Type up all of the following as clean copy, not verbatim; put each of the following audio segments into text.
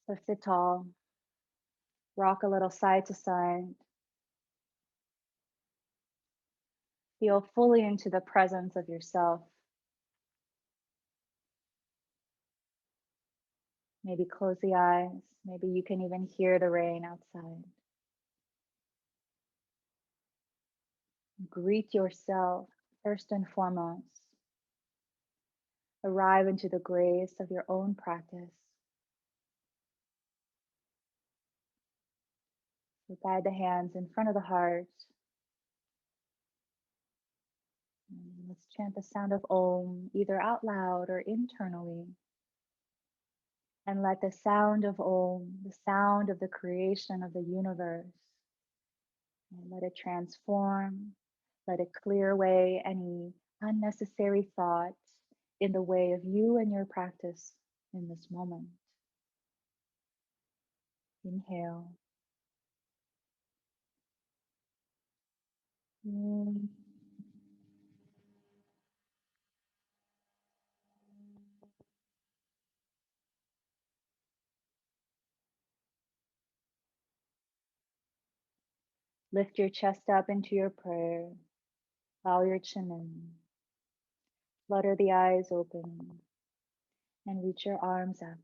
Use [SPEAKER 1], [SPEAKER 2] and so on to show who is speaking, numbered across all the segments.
[SPEAKER 1] So sit tall, rock a little side to side, feel fully into the presence of yourself. Maybe close the eyes. Maybe you can even hear the rain outside. Greet yourself first and foremost. Arrive into the grace of your own practice. So guide the hands in front of the heart. And let's chant the sound of Om, either out loud or internally. And let the sound of Om, the sound of the creation of the universe, and let it transform, let it clear away any unnecessary thoughts in the way of you and your practice in this moment. Inhale. Lift your chest up into your prayer. Bow your chin in. Flutter the eyes open and reach your arms up.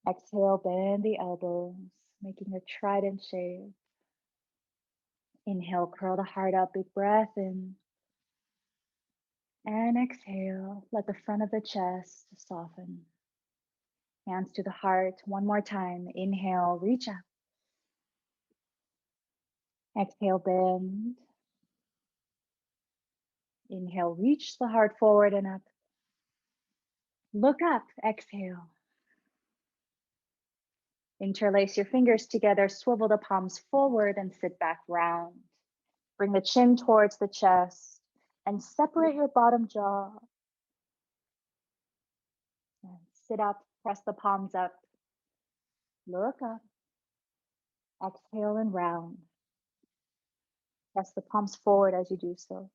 [SPEAKER 1] Exhale, bend the elbows, making a trident shape. Inhale, curl the heart up, big breath in. And exhale, let the front of the chest soften. Hands to the heart, one more time. Inhale, reach up. Exhale, bend. Inhale, reach the heart forward and up. Look up, exhale. Interlace your fingers together, swivel the palms forward and sit back round. Bring the chin towards the chest and separate your bottom jaw. And sit up, press the palms up. Look up. Exhale and round. Press the palms forward as you do so.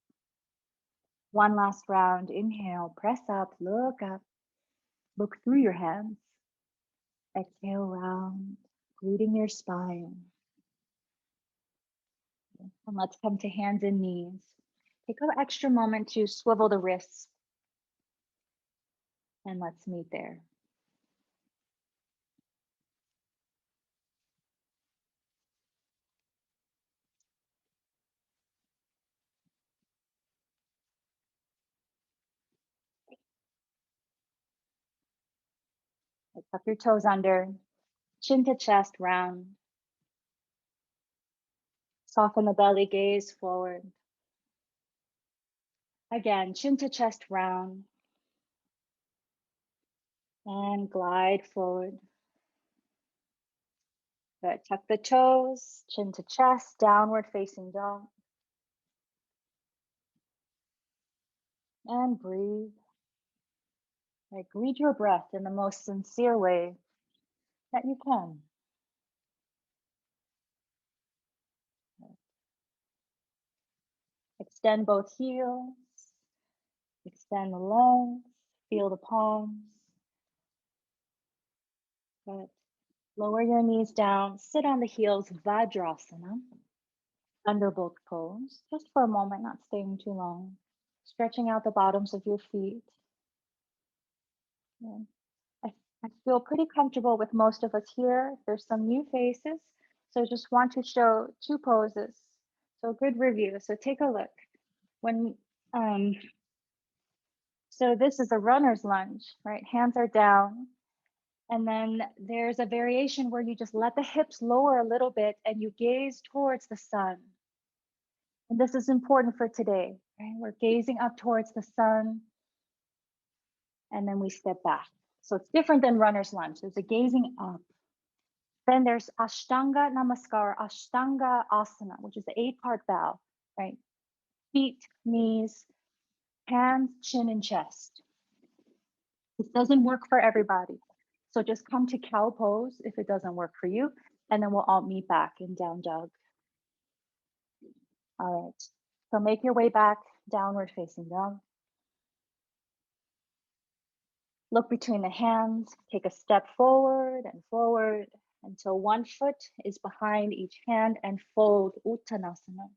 [SPEAKER 1] One last round. Inhale, press up, look up. Look through your hands. Exhale, round, greeting your spine. And let's come to hands and knees. Take an extra moment to swivel the wrists. And let's meet there. Tuck your toes under, chin to chest, round. Soften the belly, gaze forward. Again, chin to chest, round. And glide forward. Good. Tuck the toes, chin to chest, downward facing dog. And breathe. Like, read your breath in the most sincere way that you can. Extend both heels, extend the legs, feel the palms. Good. Lower your knees down, sit on the heels, Vajrasana, under both pose, just for a moment, not staying too long. Stretching out the bottoms of your feet. Yeah. I feel pretty comfortable with most of us here. There's some new faces, so I just want to show two poses. So good review. So take a look. When so this is a runner's lunge, right? Hands are down. And then there's a variation where you just let the hips lower a little bit and you gaze towards the sun. And this is important for today, right? We're gazing up towards the sun and then we step back. So it's different than runner's lunge. There's a gazing up. Then there's Ashtanga Namaskar, Ashtanga Asana, which is the 8-part bow, right? Feet, knees, hands, chin, and chest. This doesn't work for everybody. So just come to cow pose if it doesn't work for you, and then we'll all meet back in down dog. All right, so make your way back, downward facing dog. Look between the hands, take a step forward and forward until one foot is behind each hand and fold Uttanasana.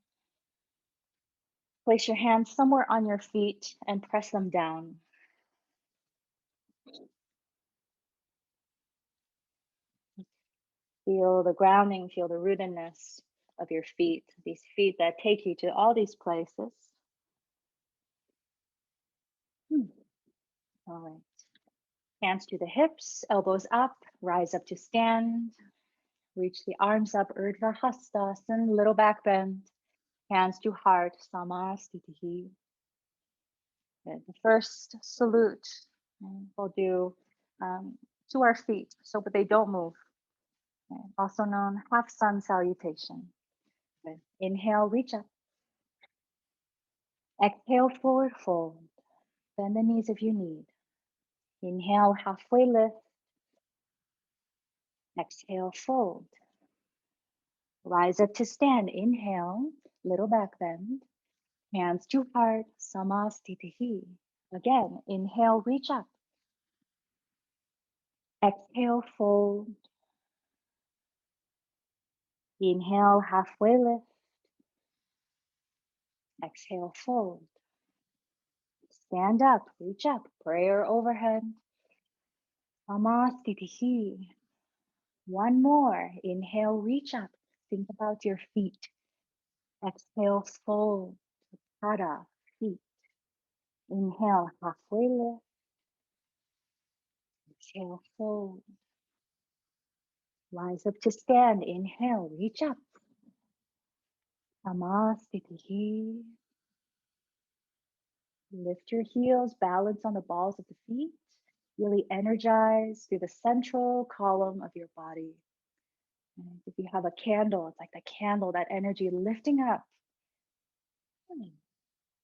[SPEAKER 1] Place your hands somewhere on your feet and press them down. Feel the grounding, feel the rootedness of your feet, these feet that take you to all these places. All right. Hands to the hips, elbows up, rise up to stand. Reach the arms up, Urdhva Hastasana, little back bend. Hands to heart, Samasthiti. The first salute we'll do to our feet, so but they don't move. Also known half sun salutation. Good. Inhale, reach up. Exhale, forward fold. Bend the knees if you need. Inhale, halfway lift. Exhale, fold. Rise up to stand. Inhale, little back bend. Hands to heart, Samasthiti. Again, inhale, reach up. Exhale, fold. Inhale, halfway lift. Exhale, fold. Stand up, reach up, prayer overhead. Samasthiti. One more. Inhale, reach up. Think about your feet. Exhale, fold. Pada, feet. Inhale, halfway lift. Exhale, fold. Rise up to stand. Inhale, reach up. Samasthiti. Lift your heels, balance on the balls of the feet. Really energize through the central column of your body. And if you have a candle, it's like the candle, that energy lifting up.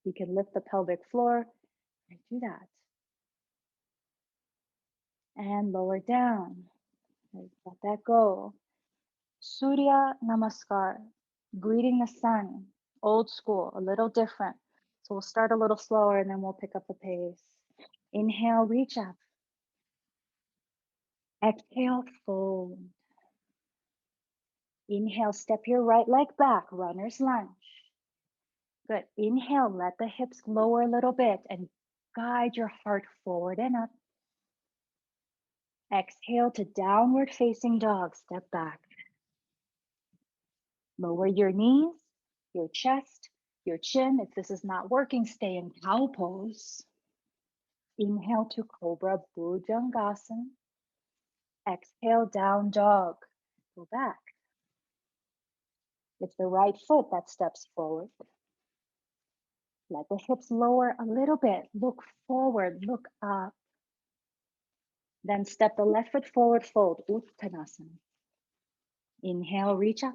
[SPEAKER 1] You can lift the pelvic floor and do that. And lower down. Let that go. Surya Namaskar, greeting the sun, old school, a little different. So we'll start a little slower and then we'll pick up the pace. Inhale, reach up. Exhale, fold. Inhale, step your right leg back, runner's lunge. Good. Inhale, let the hips lower a little bit and guide your heart forward and up. Exhale to downward facing dog, step back. Lower your knees, your chest, your chin. If this is not working, stay in cow pose. Inhale to Cobra Bhujangasana. Exhale, down dog. Go back. It's the right foot that steps forward. Let the hips lower a little bit. Look forward, look up. Then step the left foot forward, fold, Uttanasana. Inhale, reach up.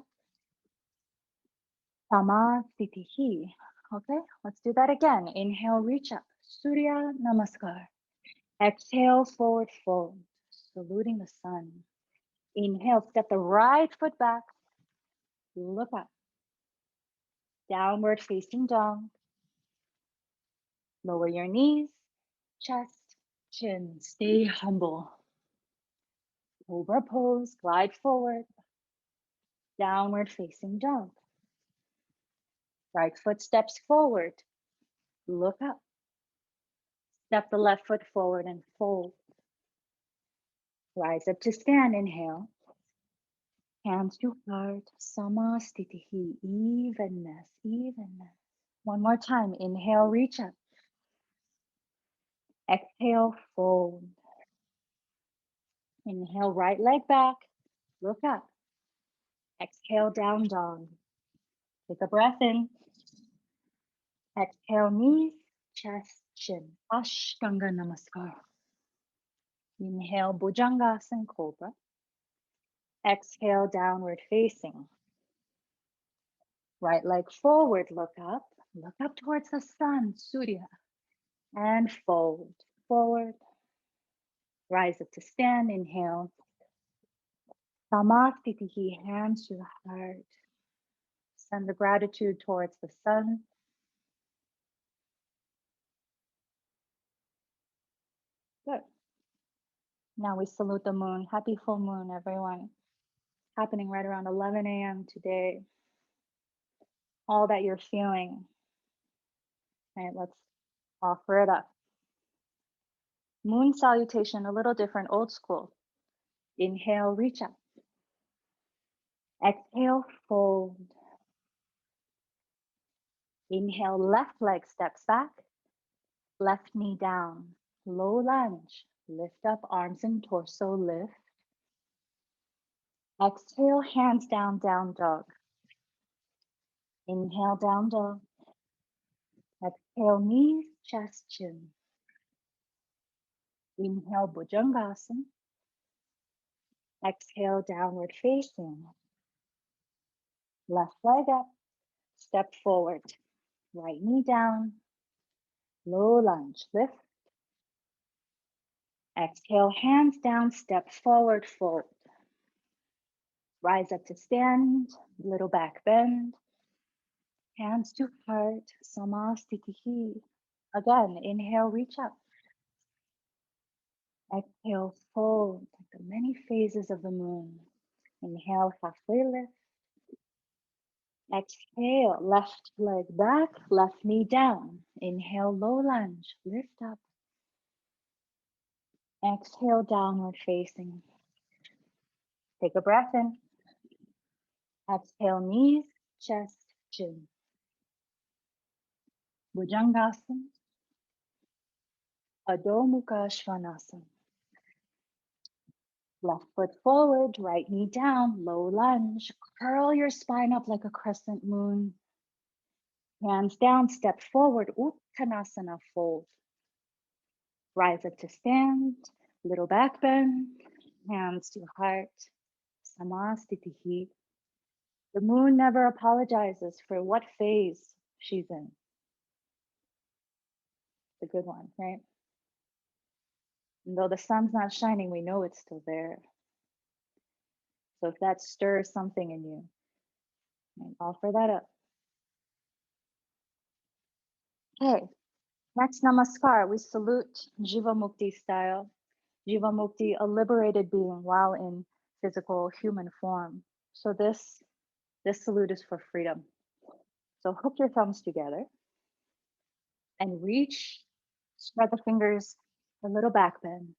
[SPEAKER 1] Samasthiti. Okay, let's do that again. Inhale, reach up. Surya Namaskar. Exhale, forward fold, saluting the sun. Inhale, step the right foot back. Look up. Downward facing dog. Lower your knees, chest, chin. Stay humble. Cobra pose, glide forward. Downward facing dog. Right foot steps forward. Look up. Step the left foot forward and fold. Rise up to stand. Inhale. Hands to heart. Samasthiti. Evenness, evenness. One more time. Inhale, reach up. Exhale, fold. Inhale, right leg back. Look up. Exhale, down dog. Take a breath in. Exhale, knees, chest, chin. Ashtanga Namaskar. Inhale, Bhujangasana Cobra. Exhale, downward facing. Right leg forward, look up. Look up towards the sun, Surya. And fold, forward. Rise up to stand, inhale. Samasthiti, hands to the heart. Send the gratitude towards the sun. Good. Now we salute the moon. Happy full moon, everyone. Happening right around 11 a.m. today. All that you're feeling. Right, let's offer it up. Moon salutation, a little different, old school. Inhale, reach up. Exhale, fold. Inhale, left leg steps back. Left knee down. Low lunge. Lift up, arms and torso lift. Exhale, hands down, down dog. Inhale, down dog. Exhale, knees, chest, chin. Inhale, Bhujangasana. Exhale, downward facing. Left leg up, step forward. Right knee down, low lunge, lift. Exhale, hands down, step forward, fold. Rise up to stand, little back bend. Hands to heart, Samastitihi. Again, inhale, reach up. Exhale, fold, like the many phases of the moon. Inhale, halfway lift. Exhale, left leg back, left knee down. Inhale, low lunge, lift up. Exhale, downward facing. Take a breath in. Exhale, knees, chest, chin. Bhujangasana, Adho Mukha Svanasana. Left foot forward, right knee down, low lunge. Curl your spine up like a crescent moon. Hands down, step forward, Uttanasana, fold. Rise up to stand, little back bend, hands to heart, Samastitihi. The moon never apologizes for what phase she's in. It's a good one, right? And though the sun's not shining, we know it's still there. So if that stirs something in you, right, offer that up. Okay, next namaskar. We salute Jiva Mukti style. Jiva Mukti, a liberated being while in physical human form. So this salute is for freedom. So hook your thumbs together and reach, spread the fingers, a little back bend.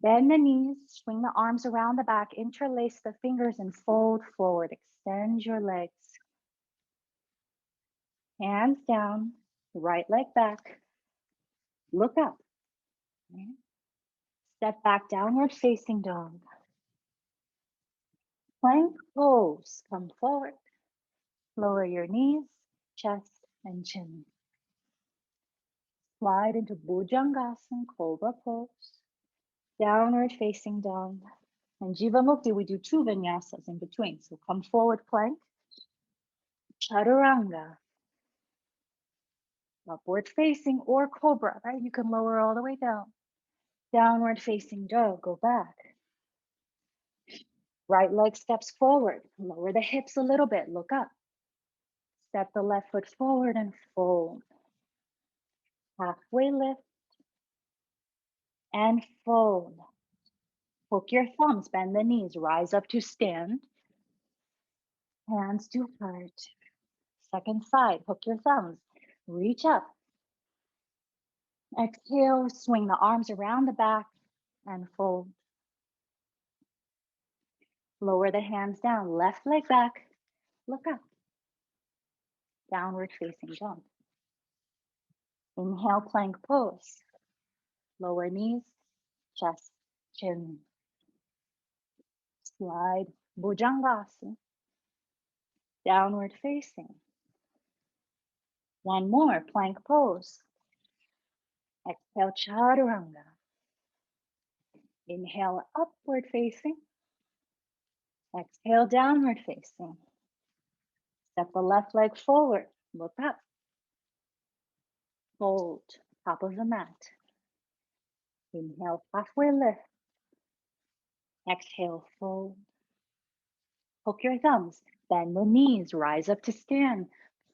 [SPEAKER 1] Bend the knees, swing the arms around the back, interlace the fingers and fold forward. Extend your legs. Hands down, right leg back. Look up. Step back, downward facing dog. Plank pose. Come forward. Lower your knees, chest, and chin. Slide into Bhujangasana, Cobra pose. Downward facing dog. And Jiva Mukti, we do 2 vinyasas in between. So come forward plank, chaturanga, upward facing or cobra, right? You can lower all the way down. Downward facing dog, go back. Right leg steps forward, lower the hips a little bit, look up. Step the left foot forward and fold. Halfway lift and fold. Hook your thumbs, bend the knees, rise up to stand. Hands to heart. Second side, hook your thumbs, reach up. Exhale, swing the arms around the back and fold. Lower the hands down, left leg back, look up. Downward facing dog. Inhale, plank pose. Lower knees, chest, chin. Slide, Bhujangasana. Downward facing. One more, plank pose. Exhale, chaturanga. Inhale, upward facing. Exhale, downward facing. Step the left leg forward, look up. Fold, top of the mat. Inhale, halfway lift. Exhale, fold. Hook your thumbs, bend the knees, rise up to stand.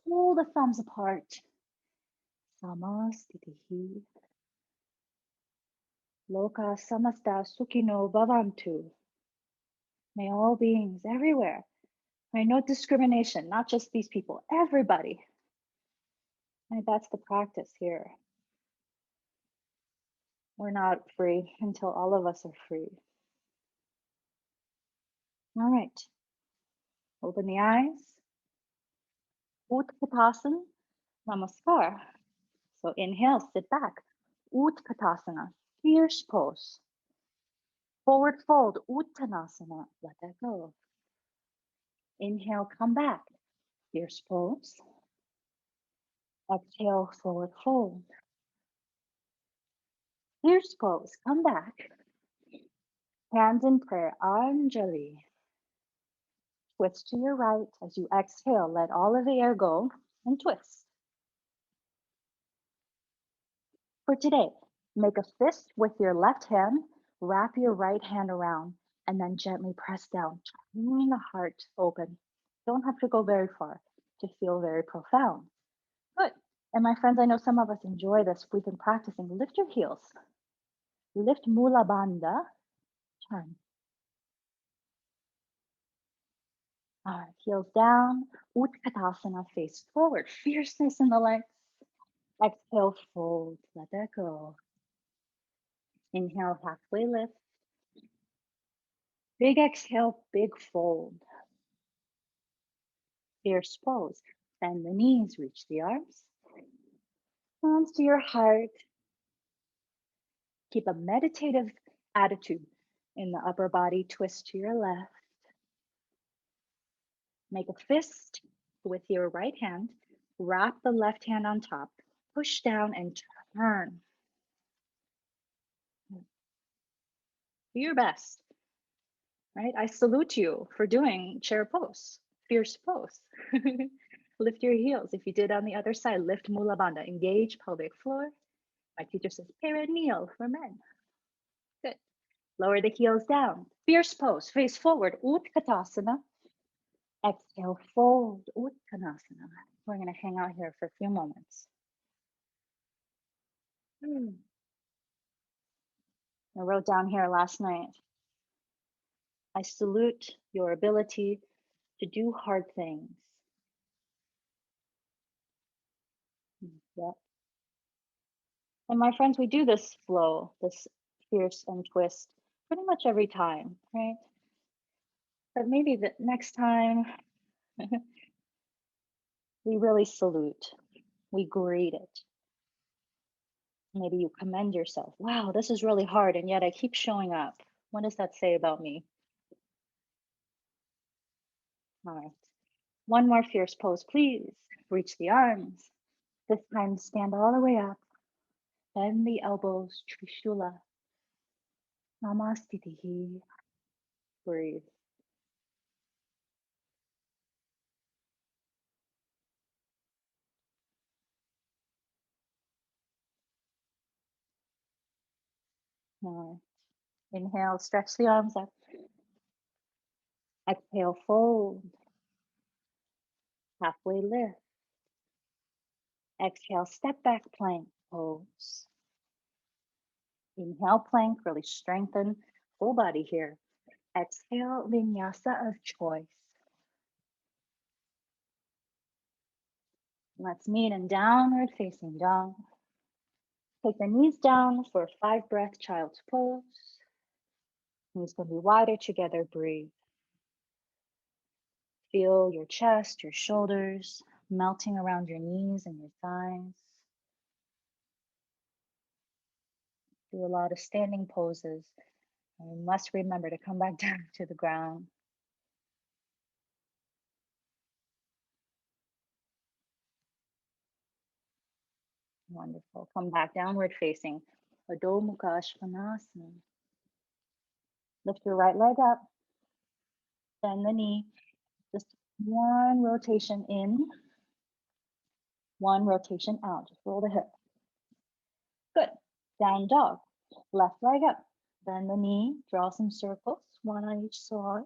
[SPEAKER 1] Pull the thumbs apart. Samastitihi. Loka samasta sukhino bhavantu. May all beings everywhere, right? No discrimination, not just these people, everybody. Right? That's the practice here. We're not free until all of us are free. All right, open the eyes. Utkatasana, Namaskar. So inhale, sit back. Utkatasana, fierce pose. Forward fold, Uttanasana, let that go. Inhale, come back. Fierce pose. Exhale, forward fold. Fierce pose, come back. Hands in prayer, Anjali. Twist to your right as you exhale, let all of the air go and twist. For today, make a fist with your left hand, wrap your right hand around, and then gently press down, turning the heart open. Don't have to go very far to feel very profound. Good. And my friends, I know some of us enjoy this. We've been practicing. Lift your heels. Lift Mula Bandha. Turn. All right, heels down. Utkatasana, face forward. Fierceness in the legs. Exhale, fold. Let that go. Inhale, halfway lift. Big exhale, big fold. Fierce pose. Bend the knees, reach the arms. Hands to your heart. Keep a meditative attitude in the upper body. Twist to your left. Make a fist with your right hand. Wrap the left hand on top. Push down and turn. Do your best, right? I salute you for doing chair pose, fierce pose. Lift your heels. If you did on the other side, lift Mula Bandha. Engage pelvic floor. My teacher says perineal for men. Good. Lower the heels down. Fierce pose. Face forward. Utkatasana. Exhale, fold. Uttanasana. We're going to hang out here for a few moments. I wrote down here last night, I salute your ability to do hard things. Yeah. And my friends, we do this flow, this fierce and twist pretty much every time, right? But maybe the next time we really salute, we greet it. Maybe you commend yourself. Wow, this is really hard, and yet I keep showing up. What does that say about me? All right. One more fierce pose, please. Reach the arms. This time, stand all the way up. Bend the elbows, Trishula. Namastitihi. Breathe. More. Inhale, stretch the arms up. Exhale, fold. Halfway lift. Exhale, step back plank pose. Inhale, plank, really strengthen full body here. Exhale, vinyasa of choice. Let's meet in downward facing dog. Take the knees down for 5 breath child's pose. Knees can be wider together, breathe. Feel your chest, your shoulders melting around your knees and your thighs. Do a lot of standing poses. And you must remember to come back down to the ground. Wonderful. Come back downward facing. Adho Mukha Svanasana. Lift your right leg up. Bend the knee. Just one rotation in, one rotation out. Just roll the hip. Good. Down dog. Left leg up. Bend the knee. Draw some circles, one on each side.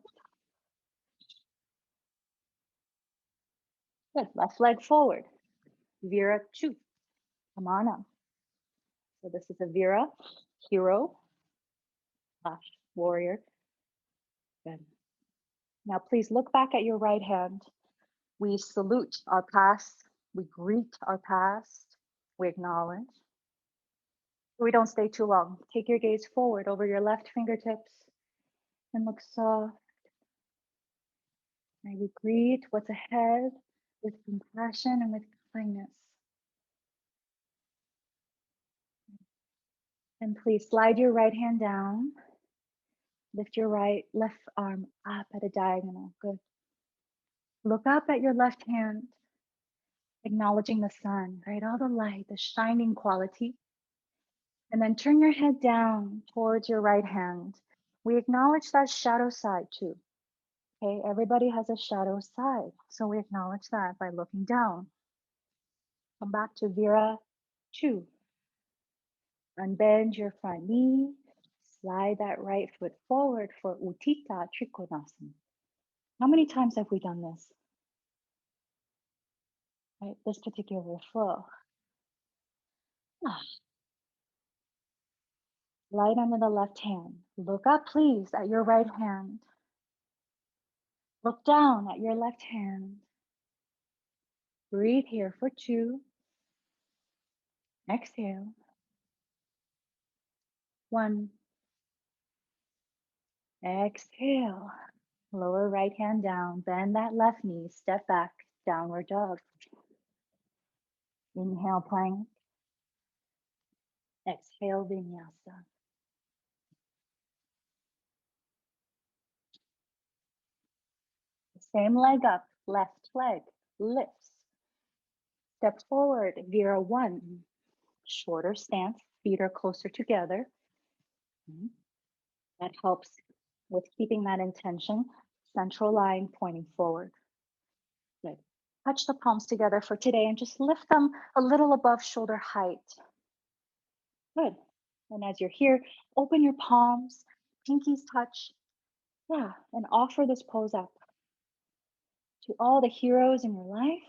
[SPEAKER 1] Good. Left leg forward. Vira 2. Come on up. So this is a Vira, hero, Warrior. Good. Now, please look back at your right hand. We salute our past. We greet our past. We acknowledge. We don't stay too long. Take your gaze forward over your left fingertips and look soft. And we greet what's ahead with compassion and with kindness. And please slide your right hand down. Lift your left arm up at a diagonal. Good. Look up at your left hand, acknowledging the sun, right? All the light, the shining quality. And then turn your head down towards your right hand. We acknowledge that shadow side too. Okay, everybody has a shadow side. So we acknowledge that by looking down. Come back to Vira 2. Unbend your front knee. Slide that right foot forward for Utthita Trikonasana. How many times have we done this? Right, this particular flow. Light under the left hand. Look up, please, at your right hand. Look down at your left hand. Breathe here for 2. Exhale. 1. Exhale. Lower right hand down. Bend that left knee. Step back. Downward dog. Inhale, plank. Exhale, vinyasa. Same leg up. Left leg lifts. Step forward. Vira 1. Shorter stance. Feet are closer together. That helps with keeping that intention. Central line pointing forward. Good. Touch the palms together for today and just lift them a little above shoulder height. Good. And as you're here, open your palms, pinkies touch. Yeah, and offer this pose up to all the heroes in your life,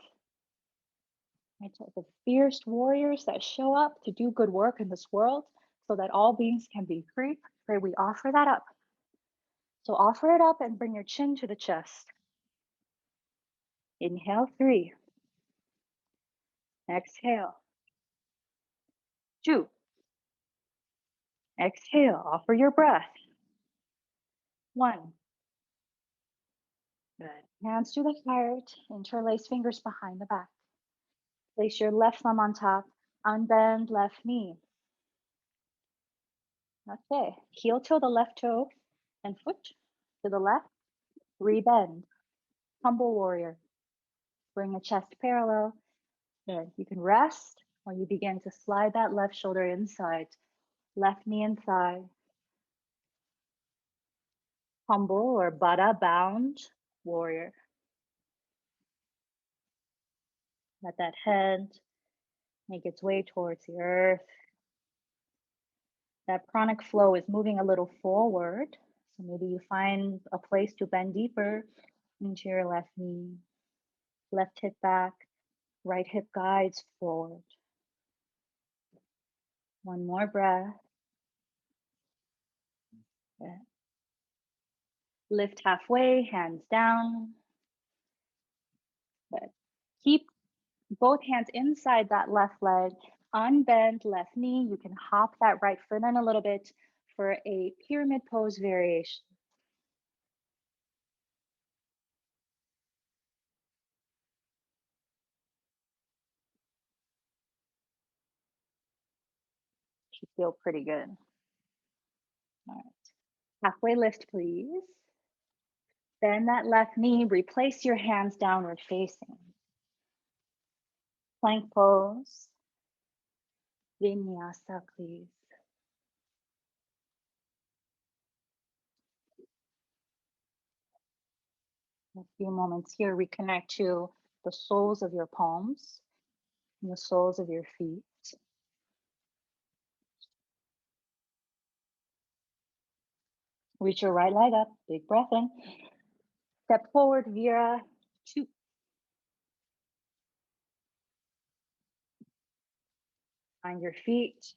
[SPEAKER 1] right? To the fierce warriors that show up to do good work in this world so that all beings can be free. Right? We offer that up. So offer it up and bring your chin to the chest. Inhale, 3. Exhale. 2. Exhale, offer your breath. 1. Good. Hands to the heart, interlace fingers behind the back. Place your left thumb on top, unbend left knee. Okay, heel to the left toe and foot to the left, rebend. Humble warrior. Bring the chest parallel. Good. You can rest or you begin to slide that left shoulder inside, left knee inside. Humble or Baddha bound warrior. Let that head make its way towards the earth. That pranic flow is moving a little forward. So maybe you find a place to bend deeper into your left knee, left hip back, right hip guides forward. One more breath. Good. Lift halfway, hands down. Good. Keep both hands inside that left leg, unbend left knee. You can hop that right foot in a little bit for a pyramid pose variation. Should feel pretty good. All right. Halfway lift, please. Bend that left knee, replace your hands downward facing. Plank pose. Vinyasa, please. A few moments here, reconnect to the soles of your palms and the soles of your feet. Reach your right leg up, big breath in. Step forward, Vira 2. Find your feet.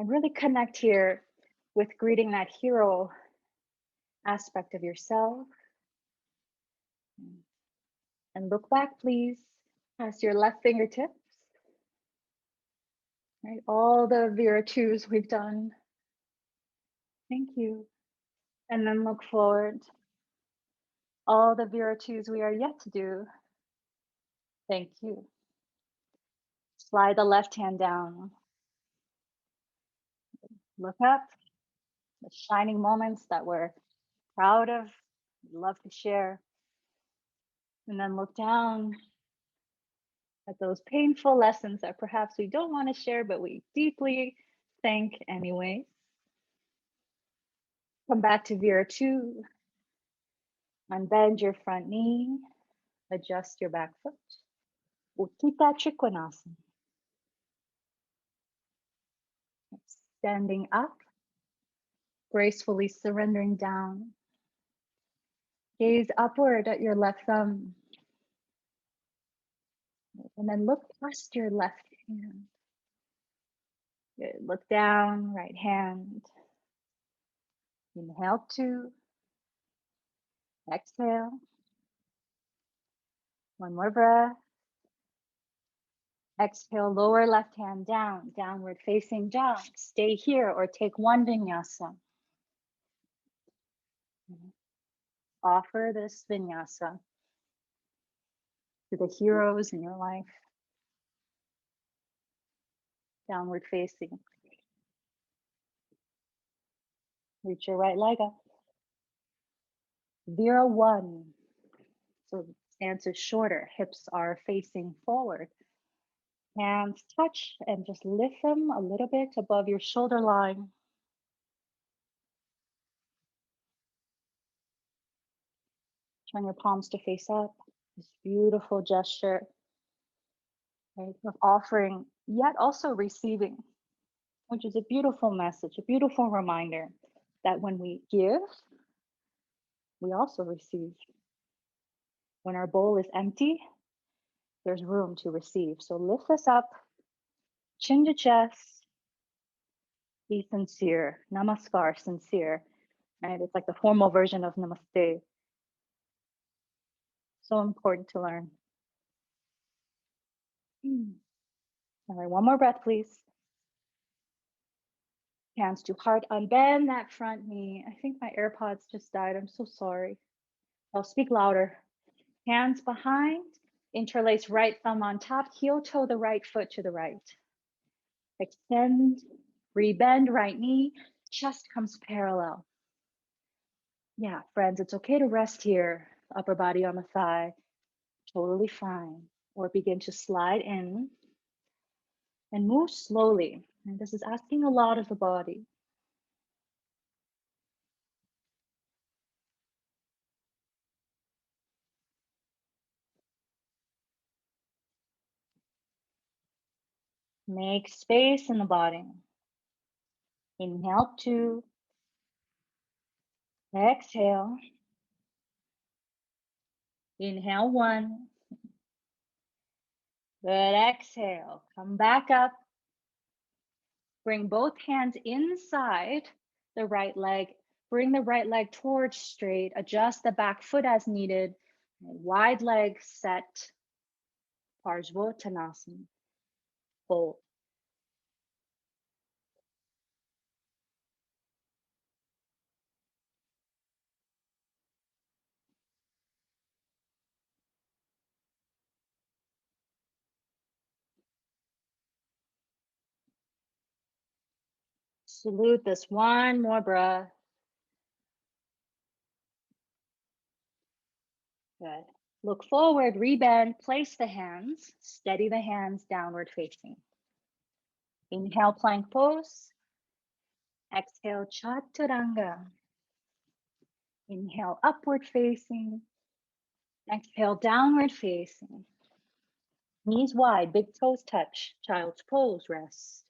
[SPEAKER 1] And really connect here with greeting that hero aspect of yourself. And look back, please, past your left fingertips. Right, all the Vera 2s we've done. Thank you. And then look forward. All the Vera 2s we are yet to do. Thank you. Slide the left hand down. Look up. The shining moments that we're proud of, love to share. And then look down at those painful lessons that perhaps we don't want to share, but we deeply thank anyway. Come back to Vera 2. Unbend your front knee. Adjust your back foot. Uttita Trikonasana. Standing up, gracefully surrendering down. Gaze upward at your left thumb. And then look past your left hand. Good. Look down, right hand. Inhale 2. Exhale. One more breath. Exhale, lower left hand down, downward facing dog. Stay here or take one vinyasa. Offer this vinyasa to the heroes in your life. Downward facing. Reach your right leg up. Vera 1. So stance is shorter, hips are facing forward. Hands touch and just lift them a little bit above your shoulder line. Turn your palms to face up. This beautiful gesture, right, of offering, yet also receiving, which is a beautiful message, a beautiful reminder that when we give, we also receive. When our bowl is empty, there's room to receive. So lift this up, chin to chest, be sincere, namaskar, sincere, right? It's like the formal version of namaste. So important to learn. All right, one more breath, please. Hands to heart, unbend that front knee. I think my AirPods just died. I'm so sorry. I'll speak louder. Hands behind, interlace right thumb on top, heel toe the right foot to the right. Extend, rebend right knee, chest comes parallel. Yeah, friends, it's okay to rest here, upper body on the thigh, totally fine. Or begin to slide in and move slowly. And this is asking a lot of the body. Make space in the body. Inhale 2. Exhale. Inhale 1. Good. Exhale. Come back up. Bring both hands inside the right leg. Bring the right leg towards straight. Adjust the back foot as needed. Wide leg set. Parsvottanasana. Fold. Salute this one more breath. Good. Look forward, rebend, place the hands, steady the hands downward facing. Inhale, plank pose. Exhale, chaturanga. Inhale, upward facing. Exhale, downward facing. Knees wide, big toes touch. Child's pose, rest.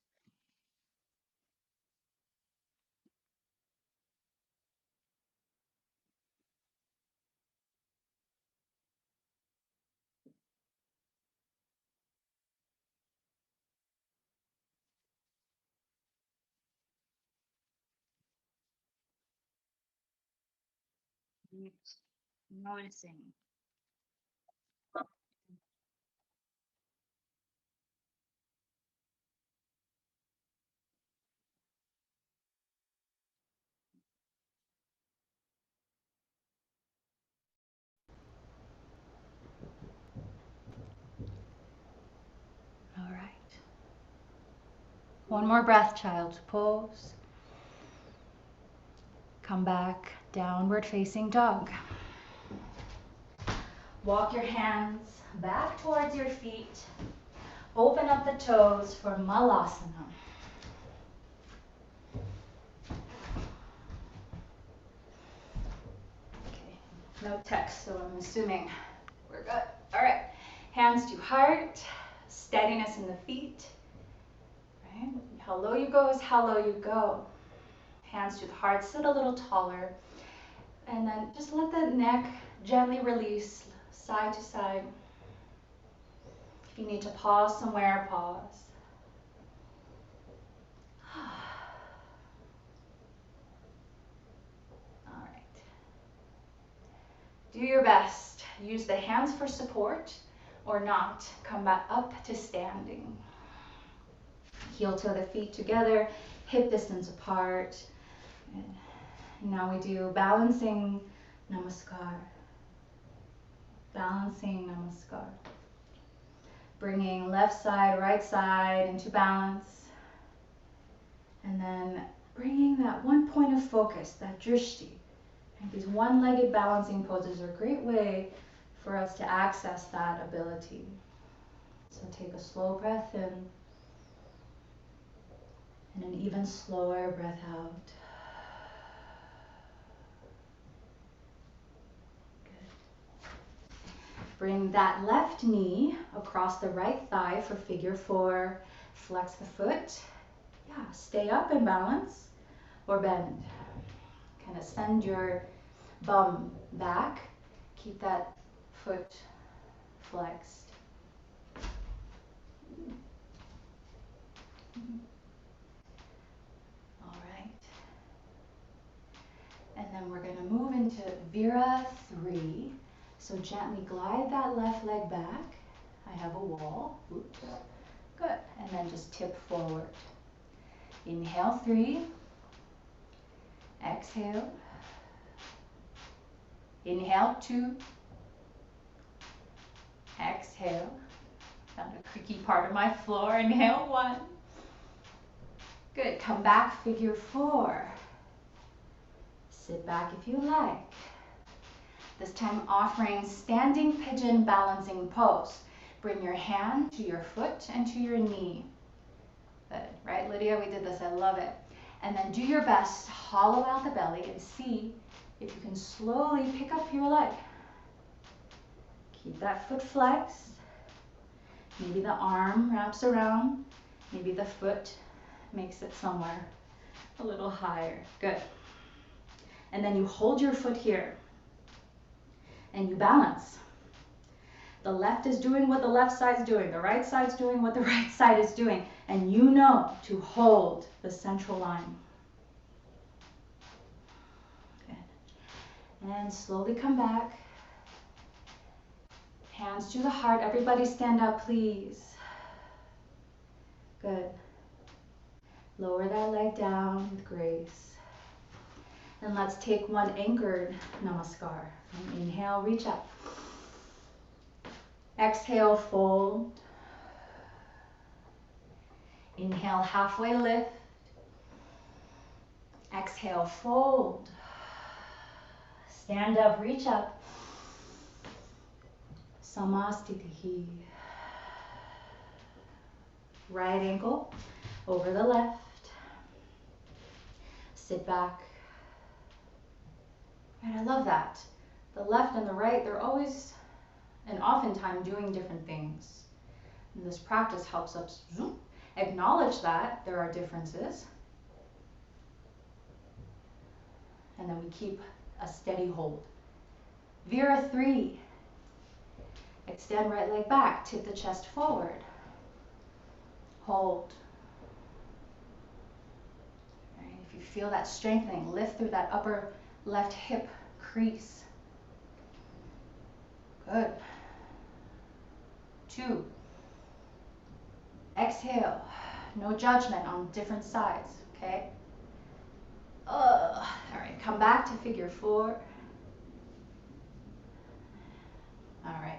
[SPEAKER 1] Noticing.
[SPEAKER 2] All right. One more breath, child's pose. Come back, downward facing dog. Walk your hands back towards your feet. Open up the toes for Malasana. Okay, no text, so I'm assuming we're good. All right, hands to heart, steadiness in the feet. Right? How low you go is how low you go. Hands to the heart, sit a little taller. And then just let the neck gently release side to side. If you need to pause somewhere, pause. All right. Do your best. Use the hands for support or not. Come back up to standing. Heel to the feet together, hip distance apart. And now we do balancing Namaskar. Balancing Namaskar. Bringing left side, right side into balance. And then bringing that one point of focus, that drishti. And these one-legged balancing poses are a great way for us to access that ability. So take a slow breath in and an even slower breath out. Good. Bring that left knee across the right thigh for figure 4. Flex the foot. Yeah, stay up and balance or bend. Kind of send your bum back. Keep that foot flexed. All right. And then we're going to move into Vira 3. So gently glide that left leg back. I have a wall. Oops. Good. And then just tip forward. Inhale 3. Exhale. Inhale 2. Exhale. Found a creaky part of my floor. Inhale 1. Good. Come back, figure 4. Sit back if you like. This time offering standing pigeon balancing pose. Bring your hand to your foot and to your knee. Good, right, Lydia? We did this, I love it. And then do your best, hollow out the belly and see if you can slowly pick up your leg. Keep that foot flexed. Maybe the arm wraps around. Maybe the foot makes it somewhere a little higher. Good. And then you hold your foot here and you balance. The left is doing what the left side's doing. The right side's doing what the right side is doing. And you know to hold the central line. Good. And slowly come back. Hands to the heart. Everybody stand up, please. Good. Lower that leg down with grace. And let's take one anchored namaskar. Inhale, reach up. Exhale, fold. Inhale, halfway lift. Exhale, fold. Stand up, reach up. Samastitihi. Right ankle over the left. Sit back. And I love that. The left and the right, they're always and oftentimes doing different things. And this practice helps us acknowledge that there are differences. And then we keep a steady hold. Vira 3. Extend right leg back, tip the chest forward. Hold. Right. If you feel that strengthening, lift through that upper left hip crease. Good. 2. Exhale. No judgment on different sides, okay? All right, come back to figure 4. All right.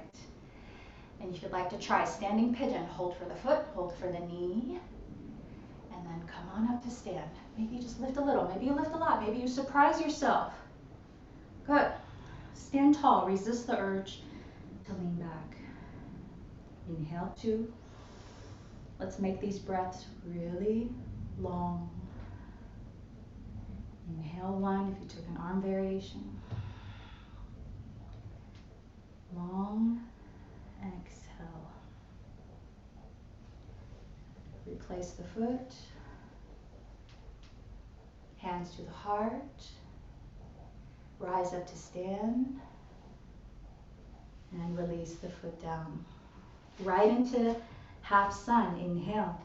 [SPEAKER 2] And if you'd like to try standing pigeon, hold for the foot, hold for the knee, and then come on up to stand. Maybe you just lift a little, maybe you lift a lot, maybe you surprise yourself. Good. Stand tall, resist the urge to lean back. Inhale, 2. Let's make these breaths really long. Inhale, 1, if you took an arm variation. Long, exhale. Replace the foot. Hands to the heart. Rise up to stand. And release the foot down. Right into half sun. Inhale.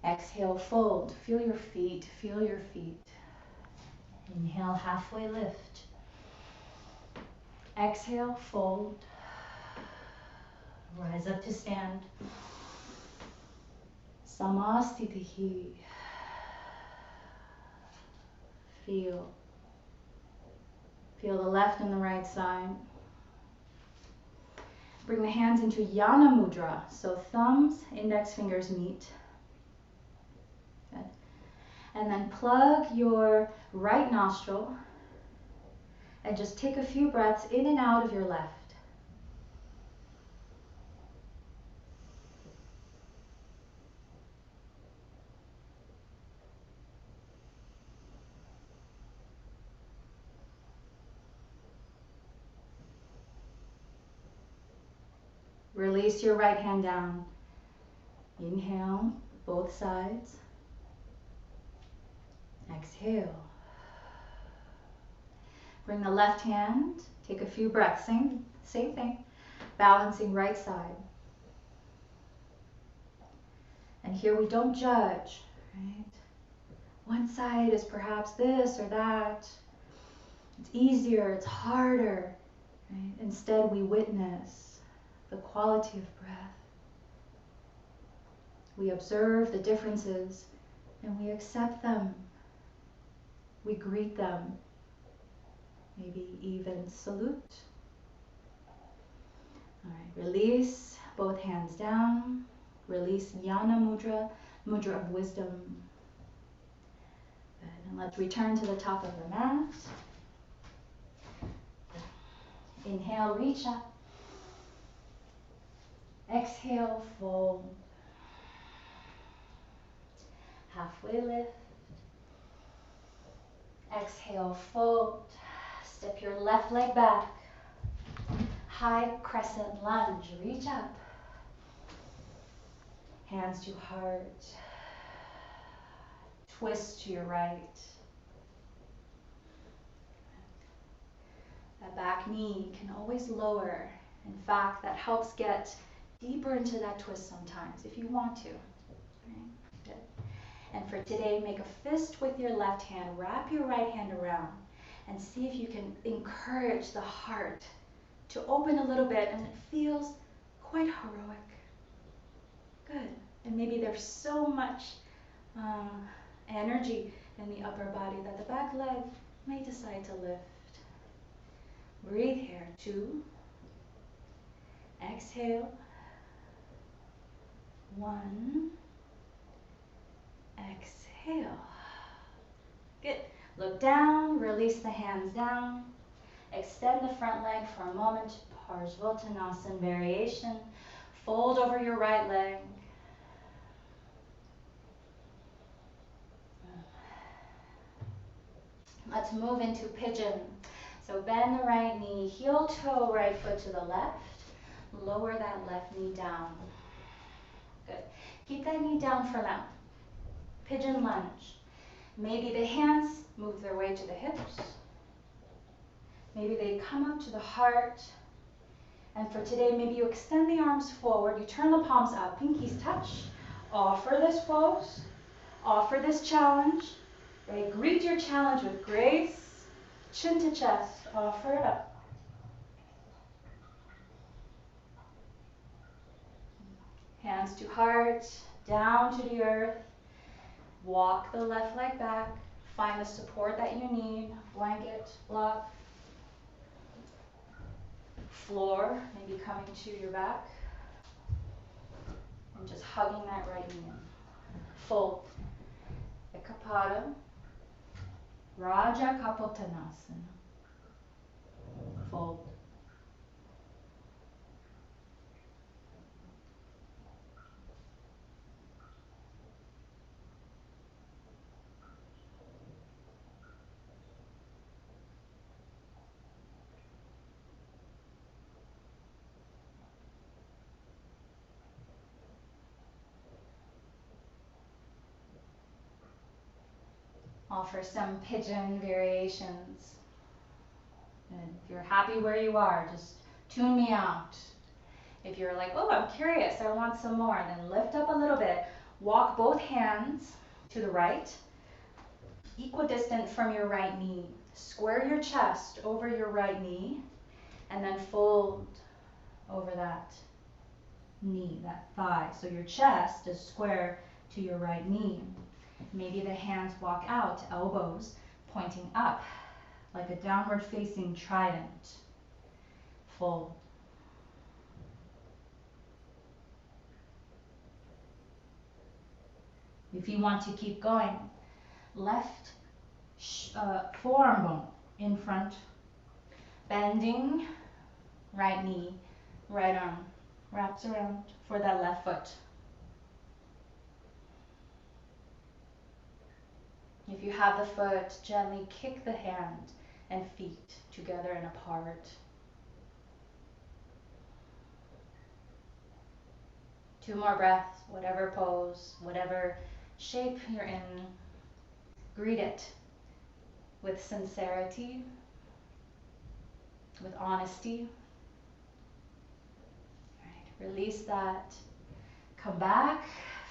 [SPEAKER 2] Exhale, fold. Feel your feet. Feel your feet. Inhale, halfway lift. Exhale, fold. Rise up to stand. Samastitihi. Feel. Feel the left and the right side. Bring the hands into Yana Mudra. So thumbs, index fingers meet. Good. And then plug your right nostril and just take a few breaths in and out of your left. Release your right hand down. Inhale, both sides. Exhale. Bring the left hand, take a few breaths, same thing, balancing right side. And here we don't judge, right? One side is perhaps this or that. It's easier, it's harder, right? Instead we witness the quality of breath. We observe the differences and we accept them. We greet them. Maybe even salute. All right, release both hands down. Release Yana Mudra, Mudra of wisdom. Good. And let's return to the top of the mat. Inhale, reach up. Exhale, fold. Halfway lift. Exhale, fold. Step your left leg back. High crescent lunge. Reach up. Hands to heart. Twist to your right. That back knee can always lower. In fact, that helps get deeper into that twist sometimes if you want to. Right? Good. And for today, make a fist with your left hand. Wrap your right hand around and see if you can encourage the heart to open a little bit, and it feels quite heroic. Good. And maybe there's so much energy in the upper body that the back leg may decide to lift. Breathe here. 2. Exhale. 1. Exhale. Good. Look down, release the hands down. Extend the front leg for a moment, Parsvottanasana variation. Fold over your right leg. Let's move into pigeon. So bend the right knee, heel toe, right foot to the left. Lower that left knee down. Good. Keep that knee down for now. Pigeon lunge. Maybe the hands move their way to the hips. Maybe they come up to the heart. And for today, maybe you extend the arms forward. You turn the palms up. Pinkies touch. Offer this pose. Offer this challenge. Right? Greet your challenge with grace. Chin to chest, offer it up. Hands to heart, down to the earth. Walk the left leg back. Find the support that you need. Blanket, block. Floor, maybe coming to your back. And just hugging that right knee in. Fold. Ekapada. Raja Kapotanasana. Fold. Offer some pigeon variations. And if you're happy where you are, just tune me out. If you're like, oh, I'm curious, I want some more, then lift up a little bit. Walk both hands to the right, equidistant from your right knee. Square your chest over your right knee, and then fold over that knee, that thigh. So your chest is square to your right knee. Maybe the hands walk out, elbows pointing up, like a downward facing trident. Fold. If you want to keep going, left forearm bone in front, bending, right knee, right arm wraps around for that left foot. If you have the foot, gently kick the hand and feet together and apart. Two more breaths, whatever pose, whatever shape you're in. Greet it with sincerity, with honesty. All right, release that. Come back,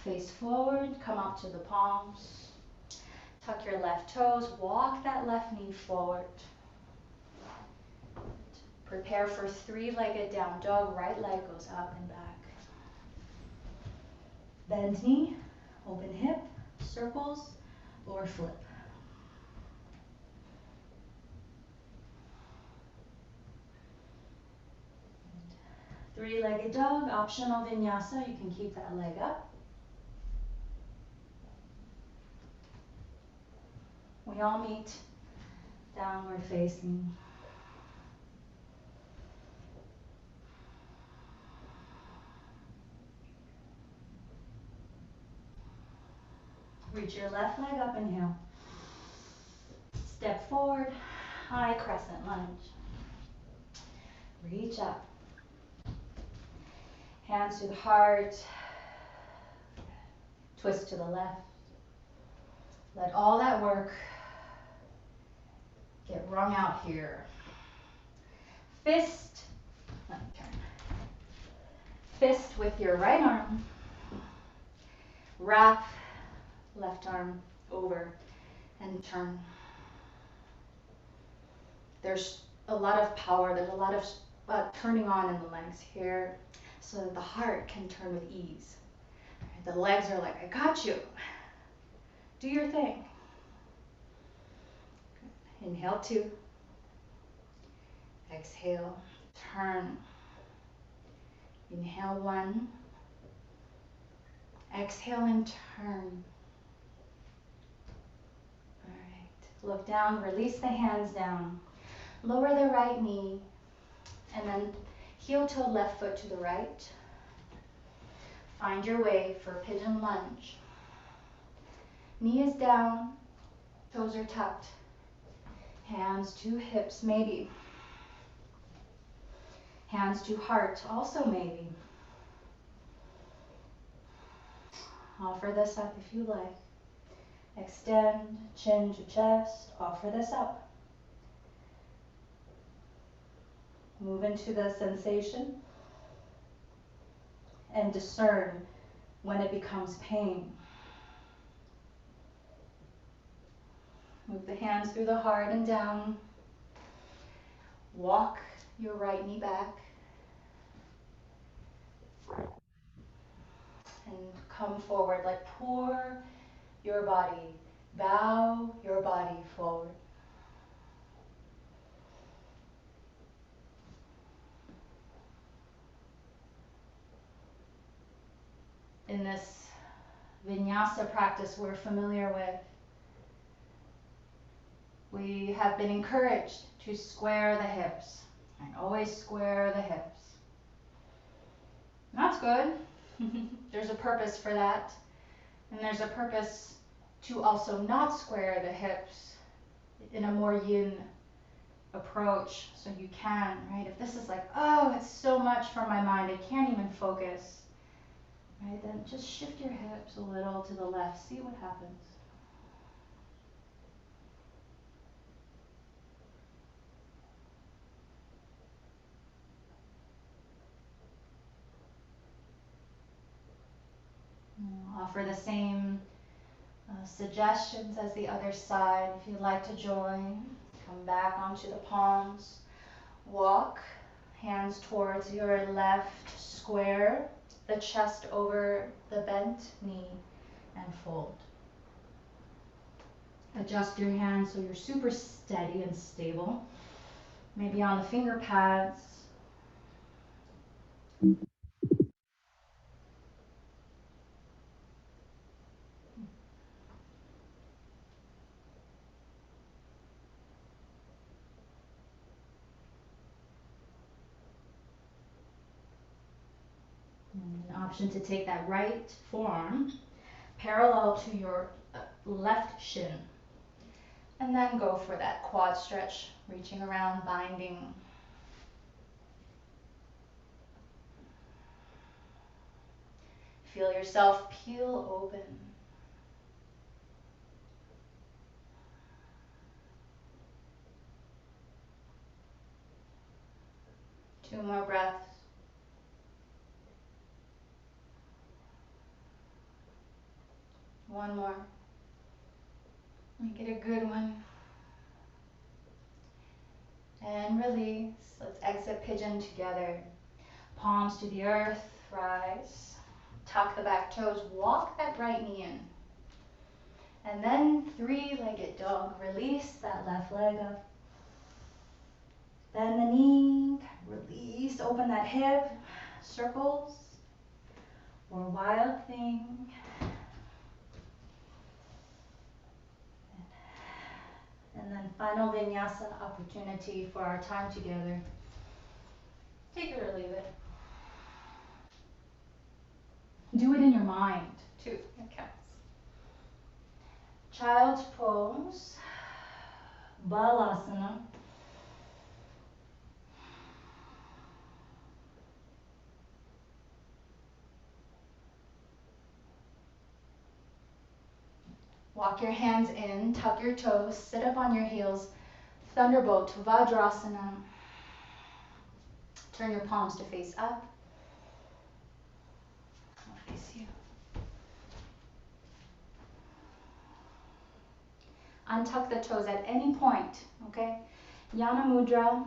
[SPEAKER 2] face forward, come up to the palms. Tuck your left toes, walk that left knee forward. Prepare for three-legged down dog. Right leg goes up and back. Bend knee, open hip, circles, or flip. Three-legged dog, optional vinyasa. You can keep that leg up. We all meet downward facing. Reach your left leg up, inhale. Step forward, high crescent lunge. Reach up. Hands to the heart. Twist to the left. Let all that work get wrung out here. Fist, let me turn. Fist with your right arm. Wrap left arm over and turn. There's a lot of power, there's a lot of turning on in the legs here so that the heart can turn with ease. The legs are like, I got you. Do your thing. Inhale 2. Exhale, turn. Inhale 1. Exhale and turn. All right. Look down, release the hands down. Lower the right knee and then heel toe left foot to the right. Find your way for pigeon lunge. Knee is down, toes are tucked. Hands to hips, maybe. Hands to heart, also maybe. Offer this up if you like. Extend, chin to chest, offer this up. Move into the sensation and discern when it becomes pain. Move the hands through the heart and down. Walk your right knee back and come forward, like pour your body, bow your body forward. In this vinyasa practice we're familiar with, we have been encouraged to square the hips. Right? Always square the hips. And that's good. There's a purpose for that. And there's a purpose to also not square the hips in a more yin approach, so you can, right? If this is like, oh, it's so much for my mind, I can't even focus, right? Then just shift your hips a little to the left, see what happens. Offer the same suggestions as the other side. If you'd like to join, come back onto the palms. Walk, hands towards your left square, the chest over the bent knee, and fold. Adjust your hands so you're super steady and stable. Maybe on the finger pads. An option to take that right forearm parallel to your left shin. And then go for that quad stretch, reaching around, binding. Feel yourself peel open. 2 more breaths. One more. Make it a good one. And release. Let's exit pigeon together. Palms to the earth, rise. Tuck the back toes, walk that right knee in. And then 3-legged dog. Release that left leg up. Bend the knee, release, open that hip, circles, or wild thing. And then final vinyasa opportunity for our time together. Take it or leave it. Do it in your mind, too. It counts. Child's pose, balasana. Walk your hands in, tuck your toes, sit up on your heels, thunderbolt to Vajrasana. Turn your palms to face up. I'll face you. Untuck the toes at any point, okay? Yana Mudra,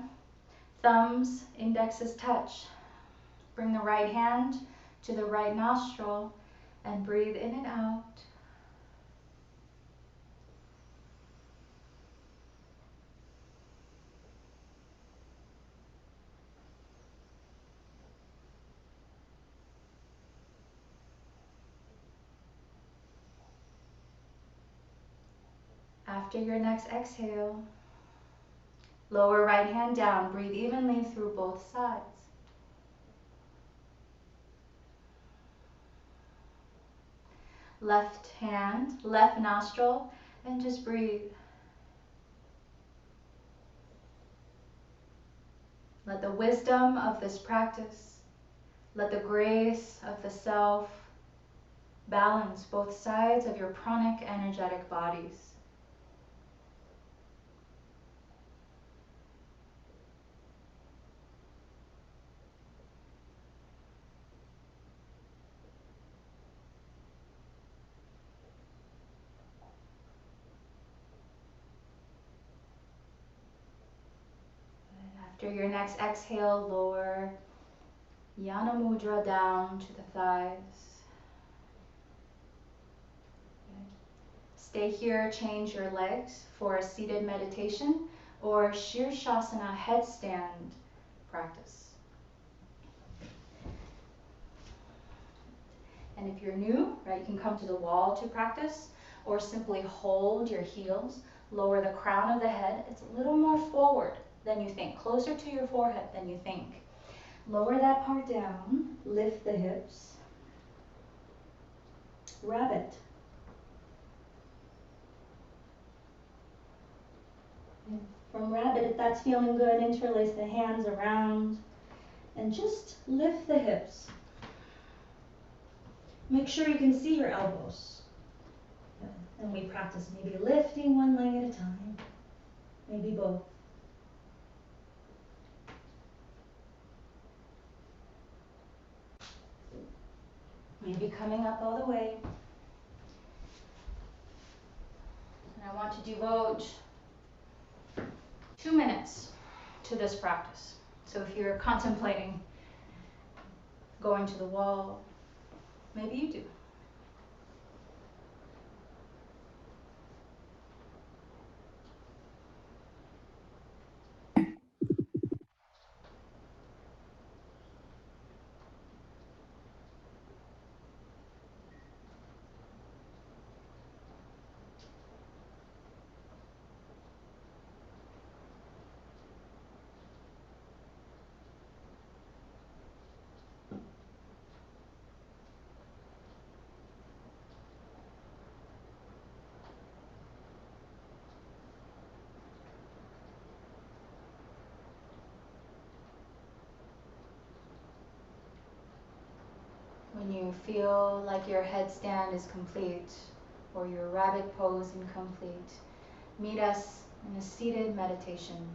[SPEAKER 2] thumbs, indexes touch. Bring the right hand to the right nostril and breathe in and out. After your next exhale, lower right hand down. Breathe evenly through both sides. Left hand, left nostril, and just breathe. Let the wisdom of this practice, let the grace of the self balance both sides of your pranic energetic bodies. After your next exhale, lower Yana Mudra down to the thighs. Stay here, change your legs for a seated meditation or Shirshasana headstand practice. And if you're new, right, you can come to the wall to practice or simply hold your heels, lower the crown of the head. It's a little more forward than you think, closer to your forehead than you think. Lower that part down, lift the hips. Rabbit. And from rabbit, if that's feeling good, interlace the hands around and just lift the hips. Make sure you can see your elbows. And we practice maybe lifting one leg at a time, maybe both. Maybe coming up all the way. And I want to devote 2 minutes to this practice. So if you're contemplating going to the wall, maybe you do. When you feel like your headstand is complete or your rabbit pose incomplete, meet us in a seated meditation.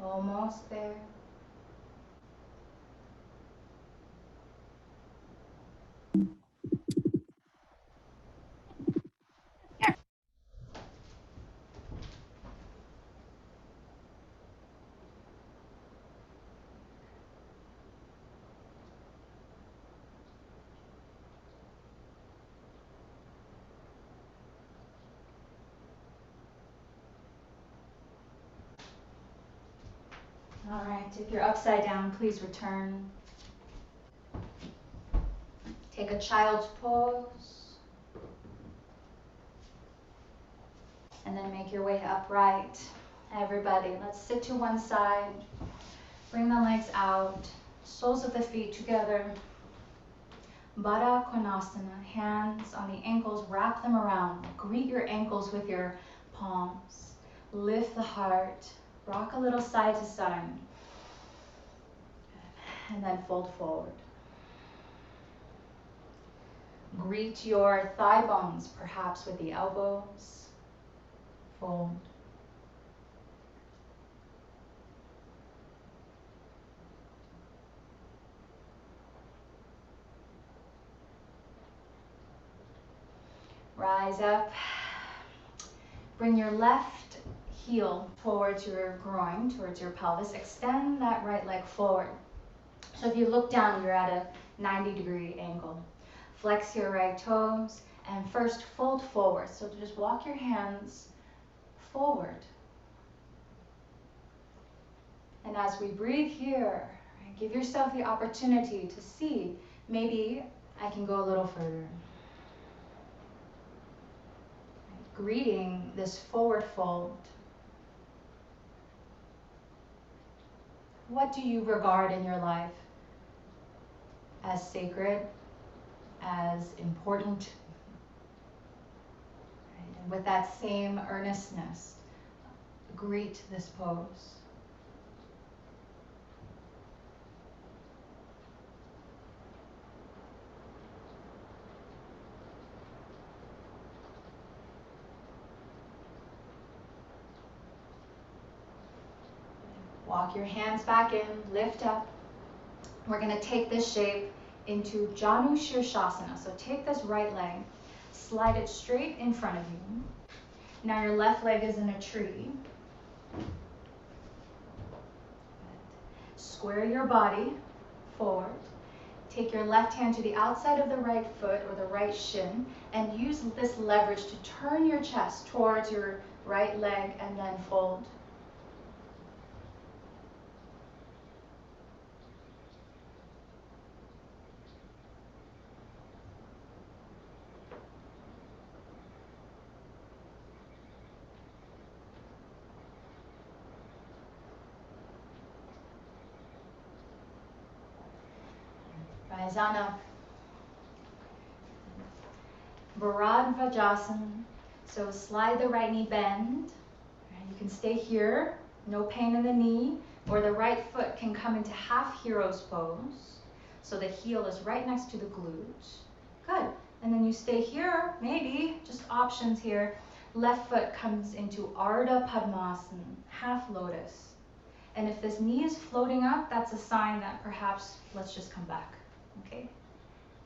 [SPEAKER 2] Almost there. All right, if you're upside down, please return. Take a child's pose. And then make your way upright. Everybody, let's sit to one side. Bring the legs out, soles of the feet together. Baddha Konasana, hands on the ankles, wrap them around. Greet your ankles with your palms. Lift the heart, rock a little side to side. And then fold forward. Greet your thigh bones, perhaps with the elbows. Fold. Rise up. Bring your left heel towards your groin, towards your pelvis. Extend that right leg forward. So if you look down, you're at a 90-degree angle. Flex your right toes and first fold forward. So just walk your hands forward. And as we breathe here, give yourself the opportunity to see, maybe I can go a little further. Greeting this forward fold. What do you regard in your life as sacred, as important, With that same earnestness, greet this pose. Walk your hands back in, lift up. We're going to take this shape into Janu Shirshasana. So take this right leg, slide it straight in front of you. Now your left leg is in a tree. Square your body forward. Take your left hand to the outside of the right foot or the right shin and use this leverage to turn your chest towards your right leg and then fold. Rise on up. Bharadvajasana. So slide the right knee, bend. You can stay here, no pain in the knee, or the right foot can come into half hero's pose. So the heel is right next to the glute. Good. And then you stay here, maybe, just options here. Left foot comes into Ardha Padmasana, half lotus. And if this knee is floating up, that's a sign that perhaps let's just come back, okay?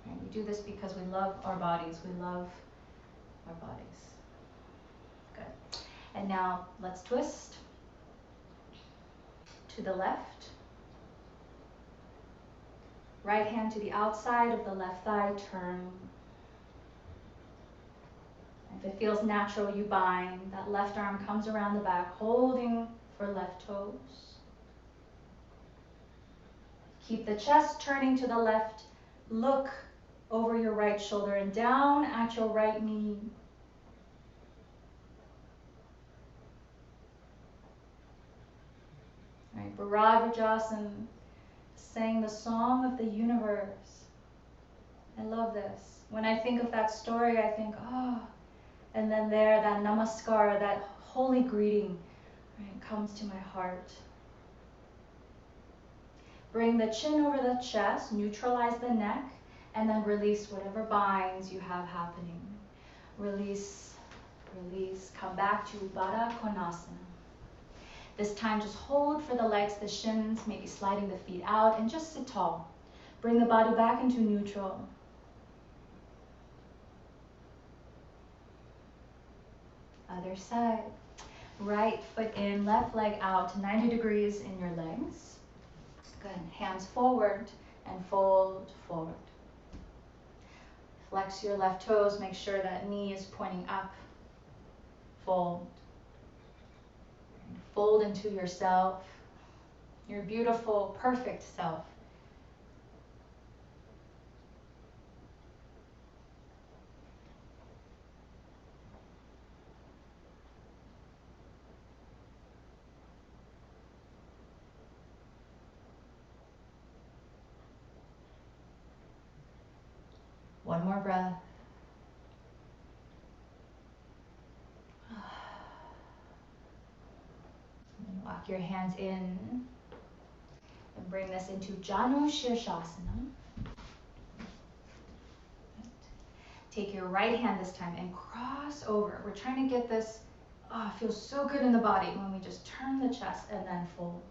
[SPEAKER 2] And we do this because we love our bodies. We love our bodies. Good. And now let's twist to the left. Right hand to the outside of the left thigh, turn. If it feels natural, you bind. That left arm comes around the back, holding for left toes. Keep the chest turning to the left. Look over your right shoulder and down at your right knee. All right, Bharadvajasana, sang the song of the universe. I love this. When I think of that story, I think, oh, and then there, that namaskar, that holy greeting, right, comes to my heart. Bring the chin over the chest, neutralize the neck, and then release whatever binds you have happening. Release, release, come back to Baddha Konasana. This time just hold for the legs, the shins, maybe sliding the feet out, and just sit tall. Bring the body back into neutral. Other side. Right foot in, left leg out, 90 degrees in your legs. Good. Hands forward and fold forward. Flex your left toes, make sure that knee is pointing up. Fold. Fold into yourself, your beautiful, perfect self. One more breath. And walk your hands in and bring this into Janu Shirshasana. Take your right hand this time and cross over. We're trying to get this, it feels so good in the body when we just turn the chest and then fold.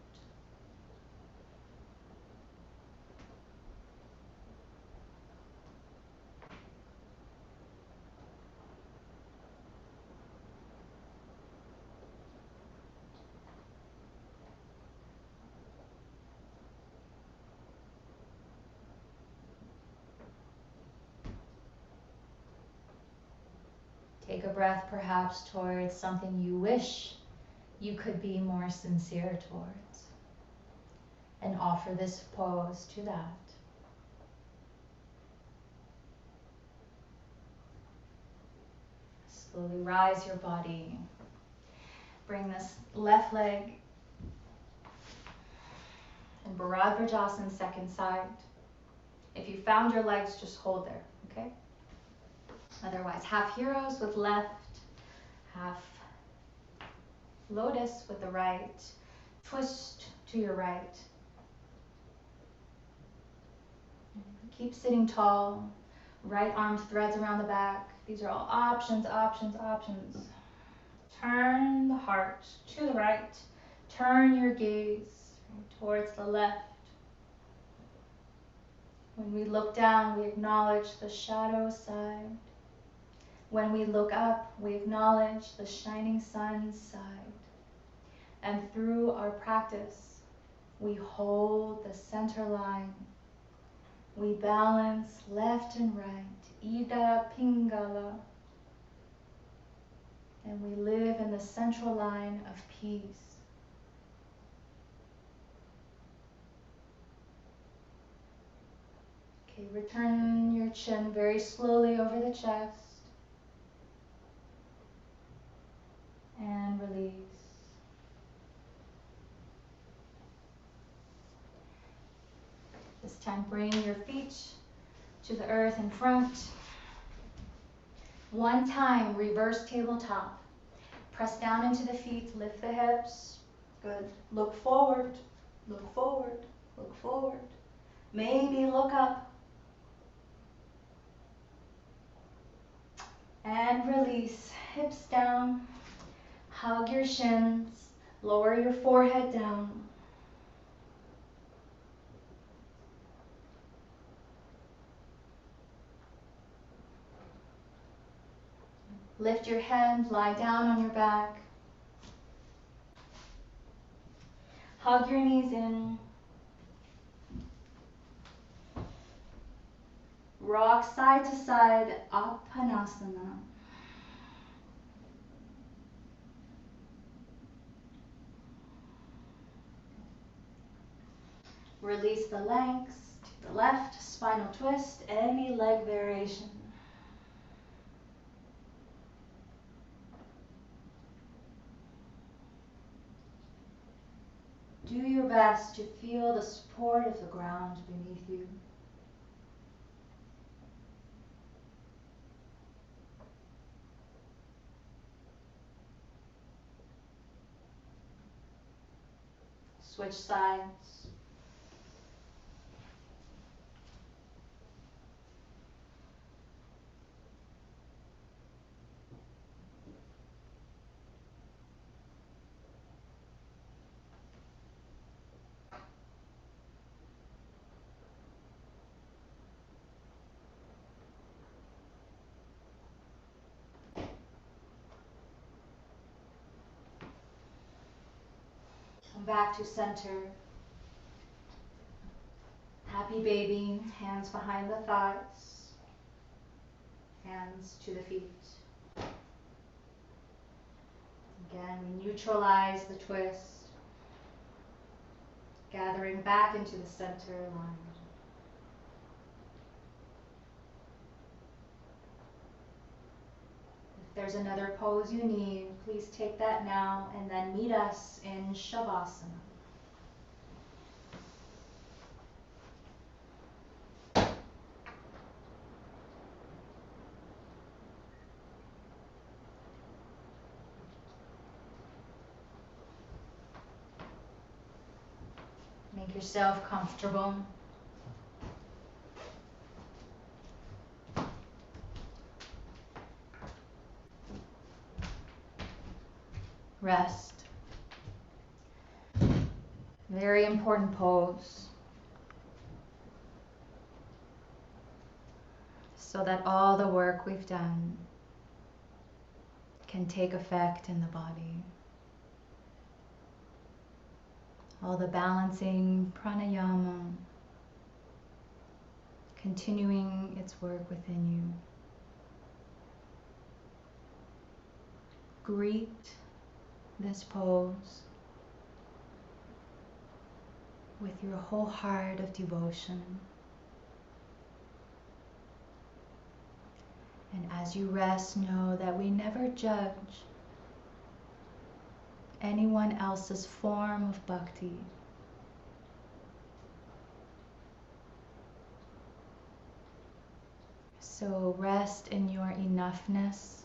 [SPEAKER 2] Take a breath perhaps towards something you wish you could be more sincere towards, and offer this pose to that. Slowly rise your body. Bring this left leg in Bharadvajasana, second side. If you found your legs, just hold there, okay? Otherwise, half heroes with left, Half lotus with the right. Twist to your right. Keep sitting tall. Right arm threads around the back. These are all options, options, options. Turn the heart to the right. Turn your gaze towards the left. When we look down, we acknowledge the shadow side. When we look up, we acknowledge the shining sun side. And through our practice, we hold the center line. We balance left and right, Ida Pingala. And we live in the central line of peace. Okay, return your chin very slowly over the chest. And release. This time bring your feet to the earth in front. One time, reverse tabletop. Press down into the feet, lift the hips. Good. Look forward, look forward, look forward. Maybe look up. And release. Hips down. Hug your shins. Lower your forehead down. Lift your head, lie down on your back. Hug your knees in. Rock side to side, Apanasana. Release the legs to the left, spinal twist, any leg variation. Do your best to feel the support of the ground beneath you. Switch sides. Come back to center. Happy baby, hands behind the thighs, hands to the feet. Again, we neutralize the twist, gathering back into the center line. If there's another pose you need, please take that now and then meet us in Shavasana. Make yourself comfortable. Rest. Very important pose. So that all the work we've done can take effect in the body. All the balancing pranayama continuing its work within you. Greet this pose with your whole heart of devotion. And as you rest, know that we never judge anyone else's form of bhakti. So rest in your enoughness.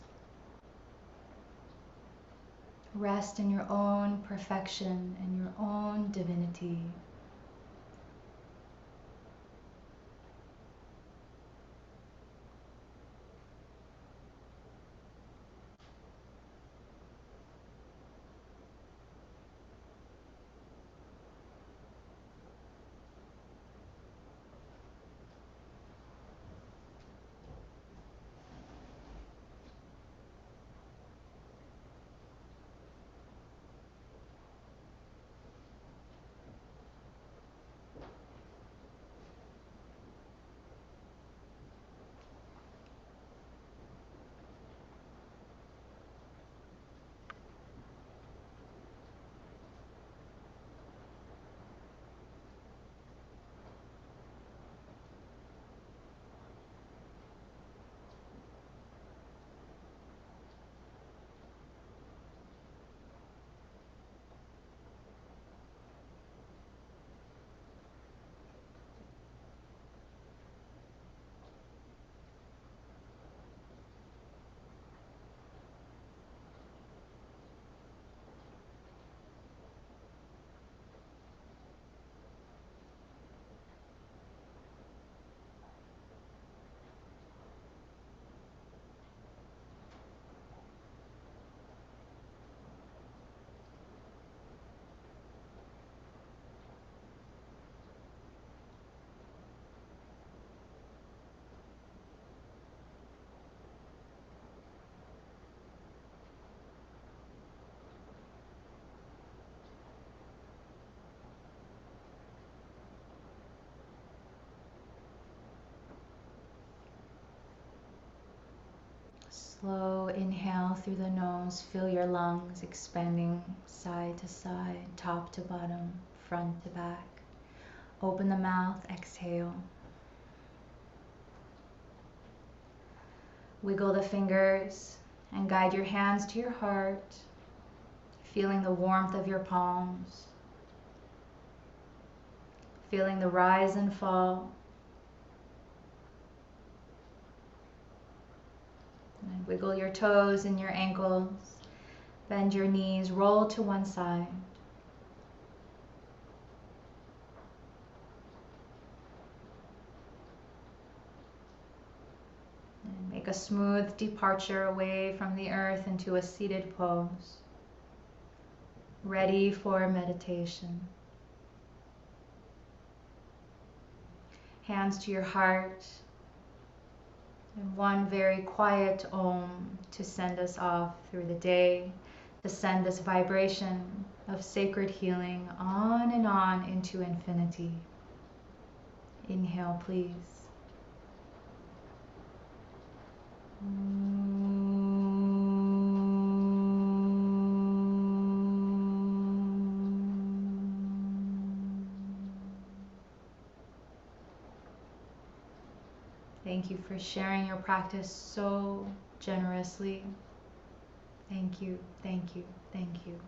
[SPEAKER 2] Rest in your own perfection and your own divinity. Slow inhale through the nose. Feel your lungs expanding side to side, top to bottom, front to back. Open the mouth, exhale. Wiggle the fingers and guide your hands to your heart, feeling the warmth of your palms, feeling the rise and fall. And wiggle your toes and your ankles, bend your knees, roll to one side. And make a smooth departure away from the earth into a seated pose, ready for meditation. Hands to your heart, and one very quiet Om to send us off through the day, to send this vibration of sacred healing on and on into infinity. Inhale, please. Thank you for sharing your practice so generously. Thank you, thank you, thank you.